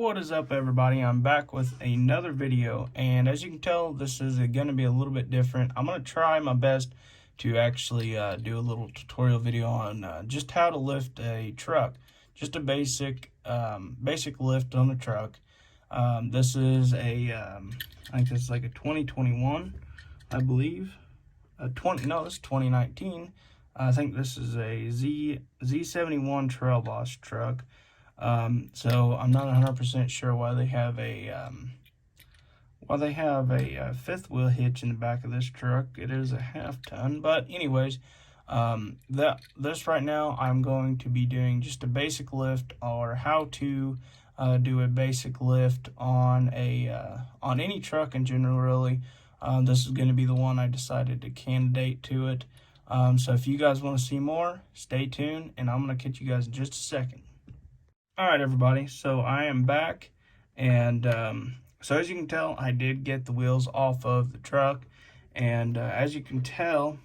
What is up, everybody? I'm back with another video, and as you can tell, this is going to be a little bit different. I'm going to try my best to actually do a little tutorial video on just how to lift a truck, just a basic lift on the truck. This is I think this is like a 2021, I believe. It's 2019. I think this is a Z71 Trail Boss truck. So I'm not 100% sure why they have a fifth wheel hitch in the back of this truck. It is a half ton, but anyways, this right now I'm going to be doing just a basic lift, or how to do a basic lift on any truck in general, really. This is going to be the one I decided to candidate to it. So if you guys want to see more, stay tuned, and I'm going to catch you guys in just a second. All right, everybody, so I am back, and so as you can tell, I did get the wheels off of the truck, and as you can tell,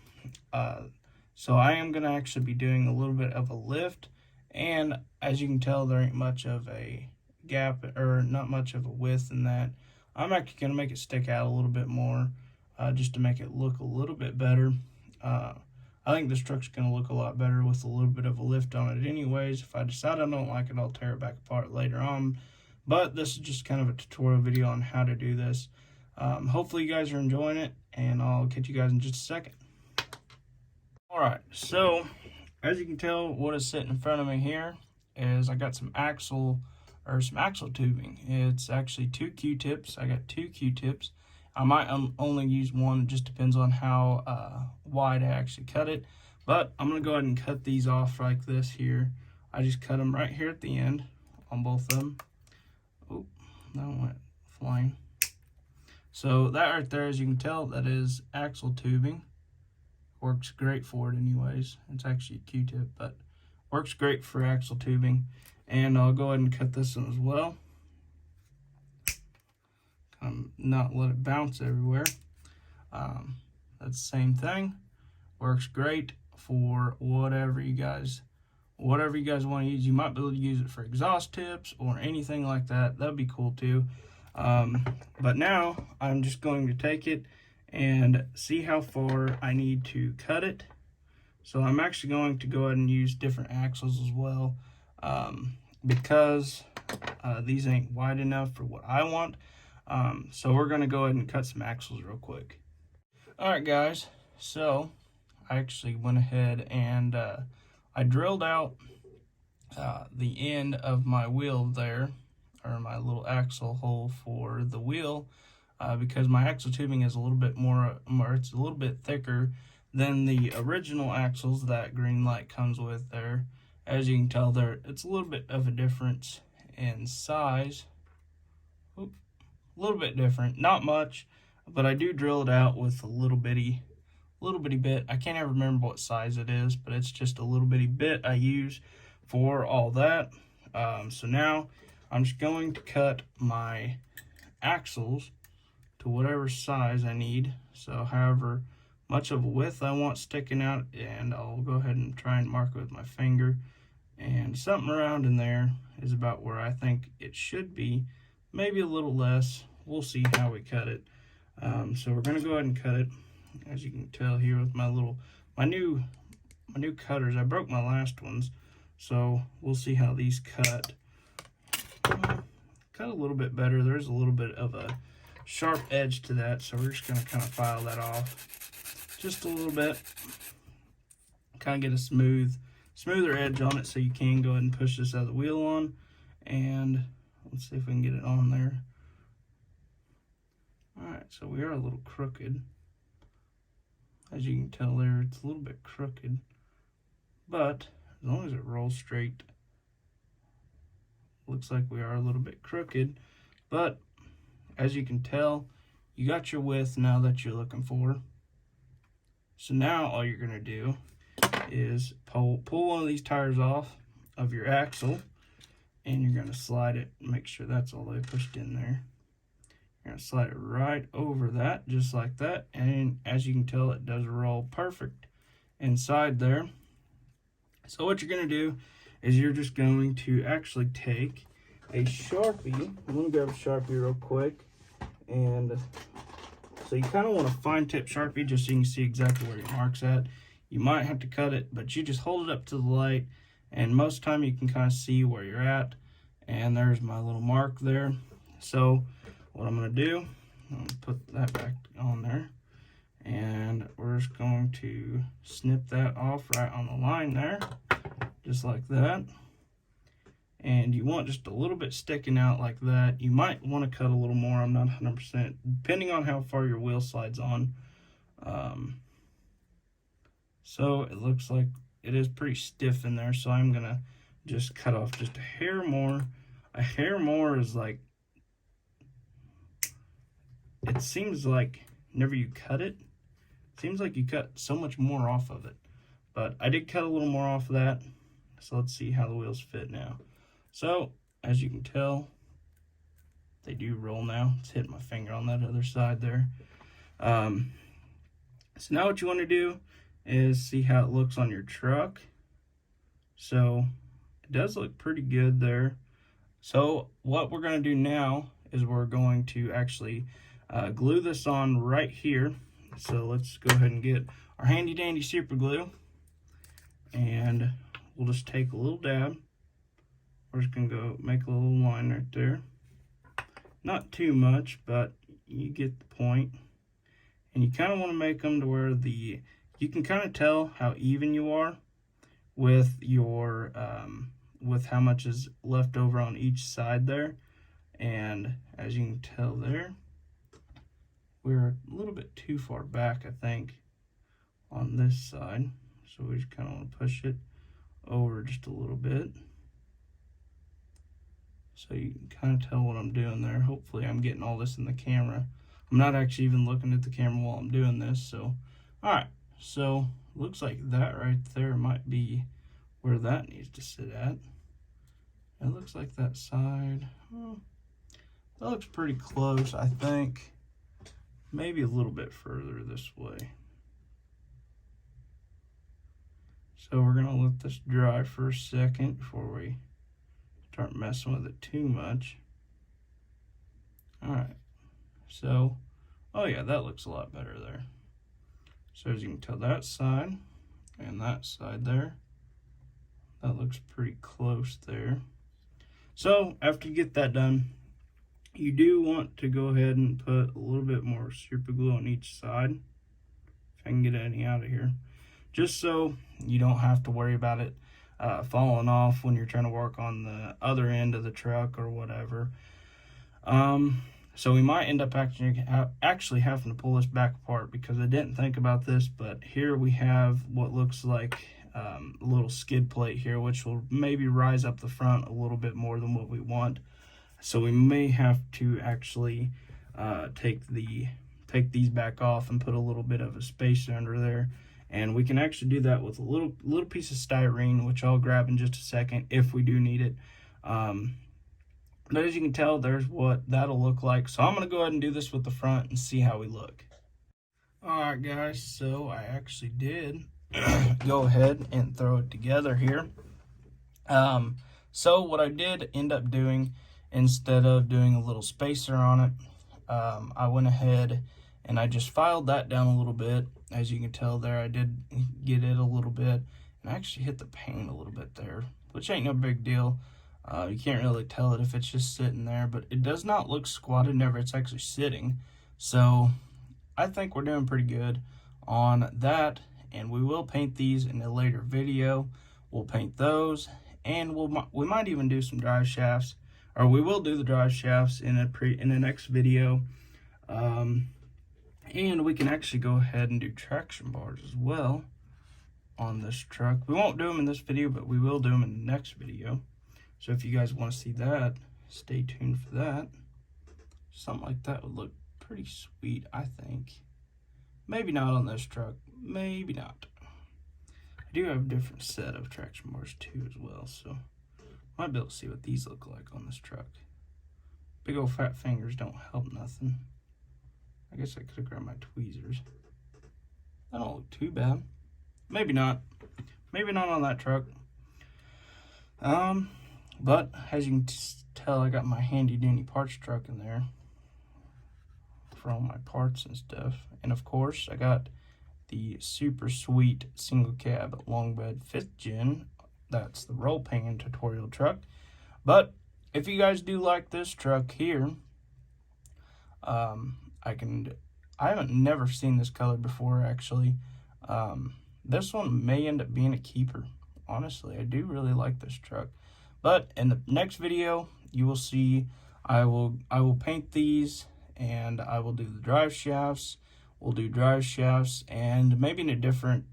so I am going to actually be doing a little bit of a lift, and as you can tell, there ain't much of a gap, or not much of a width in that. I'm actually going to make it stick out a little bit more, just to make it look a little bit better. I think this truck's going to look a lot better with a little bit of a lift on it anyways. If I decide I don't like it, I'll tear it back apart later on. But this is just kind of a tutorial video on how to do this. Hopefully you guys are enjoying it, and I'll catch you guys in just a second. Alright, so as you can tell, what is sitting in front of me here is I got some axle tubing. It's actually 2 Q-tips. I got 2 Q-tips. I might only use one. It just depends on how wide I actually cut it. But I'm going to go ahead and cut these off like this here. I just cut them right here at the end on both of them. Oh, that went flying. So that right there, as you can tell, that is axle tubing. Works great for it anyways. It's actually a Q-tip, but works great for axle tubing. And I'll go ahead and cut this one as well. Not let it bounce everywhere. That's the same thing. Works great for whatever you guys want to use. You might be able to use it for exhaust tips or anything like that. That'd be cool too. But now I'm just going to take it and see how far I need to cut it. So I'm actually going to go ahead and use different axles as well, because these ain't wide enough for what I want. So we're going to go ahead and cut some axles real quick. Alright guys, so I actually went ahead and I drilled out the end of my wheel there, or my little axle hole for the wheel, because my axle tubing is a little bit it's a little bit thicker than the original axles that Greenlight comes with there. As you can tell there, it's a little bit of a difference in size. Oop. A little bit different, not much, but I do drill it out with a little bitty bit. I can't ever remember what size it is, but it's just a little bitty bit I use for all that. So now I'm just going to cut my axles to whatever size I need. So however much of a width I want sticking out, and I'll go ahead and try and mark it with my finger. And something around in there is about where I think it should be, maybe a little less. We'll see how we cut it. So we're gonna go ahead and cut it. As you can tell here with my new cutters. I broke my last ones, so we'll see how these cut. Cut a little bit better. There's a little bit of a sharp edge to that, so we're just gonna kind of file that off just a little bit. Kind of get a smoother edge on it, so you can go ahead and push this other wheel on. And let's see if we can get it on there. Alright, so we are a little crooked. As you can tell there, it's a little bit crooked. But as long as it rolls straight, looks like we are a little bit crooked. But as you can tell, you got your width now that you're looking for. So now all you're going to do is pull one of these tires off of your axle, and you're going to slide it, make sure that's all the way pushed in there. You're going to slide it right over that, just like that, and as you can tell, it does roll perfect inside there. So what you're going to do is you're just going to actually take a Sharpie. I'm gonna grab a Sharpie real quick. And so you kind of want to fine tip Sharpie just so you can see exactly where your mark's at. You might have to cut it, but you just hold it up to the light, and most of the time you can kind of see where you're at. And there's my little mark there. So what I'm going to do, I'm going to put that back on there, and we're just going to snip that off right on the line there, just like that. And you want just a little bit sticking out like that. You might want to cut a little more. I'm not 100%, depending on how far your wheel slides on. So it looks like it is pretty stiff in there, so I'm gonna just cut off just a hair more. A hair more is like, it seems like whenever you cut it, it seems like you cut so much more off of it. But I did cut a little more off of that, so let's see how the wheels fit now. So, as you can tell, they do roll now. It's hitting my finger on that other side there. So now what you want to do is see how it looks on your truck. So, it does look pretty good there. So, what we're going to do now is we're going to actually glue this on right here. So, let's go ahead and get our handy dandy super glue. And we'll just take a little dab. We're just going to go make a little line right there. Not too much, but you get the point. And you kind of want to make them to where you can kind of tell how even you are with your, with how much is left over on each side there. And as you can tell there, we're a little bit too far back, I think, on this side. So we just kind of want to push it over just a little bit. So you can kind of tell what I'm doing there. Hopefully I'm getting all this in the camera. I'm not actually even looking at the camera while I'm doing this. So, all right. So looks like that right there might be where that needs to sit at. It looks like that side, that looks pretty close, I think. Maybe a little bit further this way. So we're gonna let this dry for a second before we start messing with it too much. All right, so, oh yeah, that looks a lot better there. So as you can tell, that side and that side there, that looks pretty close there. So after you get that done, you do want to go ahead and put a little bit more super glue on each side, if I can get any out of here, just so you don't have to worry about it falling off when you're trying to work on the other end of the truck or whatever. So we might end up actually having to pull this back apart because I didn't think about this, but here we have what looks like a little skid plate here, which will maybe rise up the front a little bit more than what we want. So we may have to actually take these back off and put a little bit of a spacer under there. And we can actually do that with a little piece of styrene, which I'll grab in just a second if we do need it. But as you can tell, there's what that'll look like. So I'm going to go ahead and do this with the front and see how we look. Alright guys, so I actually did go ahead and throw it together here. So what I did end up doing, instead of doing a little spacer on it, I went ahead and I just filed that down a little bit. As you can tell there, I did get it a little bit, and I actually hit the paint a little bit there, which ain't no big deal. You can't really tell it if it's just sitting there, but it does not look squatted whenever it's actually sitting. So I think we're doing pretty good on that, and we will paint these in a later video. We'll paint those, and we might even do some drive shafts, or we will do the drive shafts in the next video. And we can actually go ahead and do traction bars as well on this truck. We won't do them in this video, but we will do them in the next video. So if you guys want to see that, stay tuned for that. Something like that would look pretty sweet, I think. Maybe not on this truck. Maybe not. I do have a different set of traction bars too as well, so might be able to see what these look like on this truck. Big old fat fingers don't help nothing. I guess I could have grabbed my tweezers. That don't look too bad. Maybe not. Maybe not on that truck. But as you can tell, I got my handy dandy parts truck in there for all my parts and stuff. And of course, I got the super sweet single cab long bed 5th gen. That's the roll pan tutorial truck. But if you guys do like this truck here, I haven't never seen this color before actually. This one may end up being a keeper. Honestly, I do really like this truck. But in the next video, you will see I will paint these, and I will do the drive shafts. We'll do drive shafts, and maybe in a different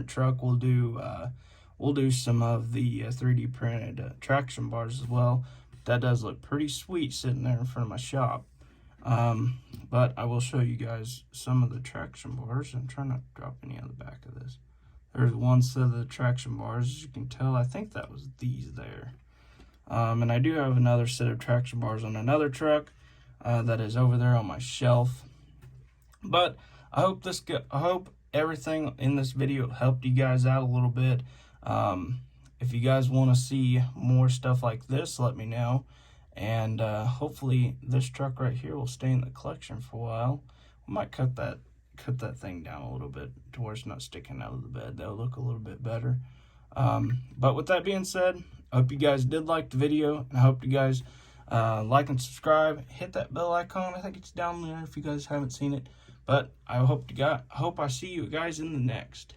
truck we'll do some of the 3D printed traction bars as well. That does look pretty sweet sitting there in front of my shop. But I will show you guys some of the traction bars. I'm trying not to drop any on the back of this. There's one set of the traction bars. As you can tell, I think that was these there. And I do have another set of traction bars on another truck that is over there on my shelf. But I hope everything in this video helped you guys out a little bit. If you guys want to see more stuff like this, let me know. And hopefully this truck right here will stay in the collection for a while. We might cut that thing down a little bit to where it's not sticking out of the bed. That'll look a little bit better. But with that being said, I hope you guys did like the video, and I hope you guys like and subscribe. Hit that bell icon. I think it's down there if you guys haven't seen it. But I hope I see you guys in the next.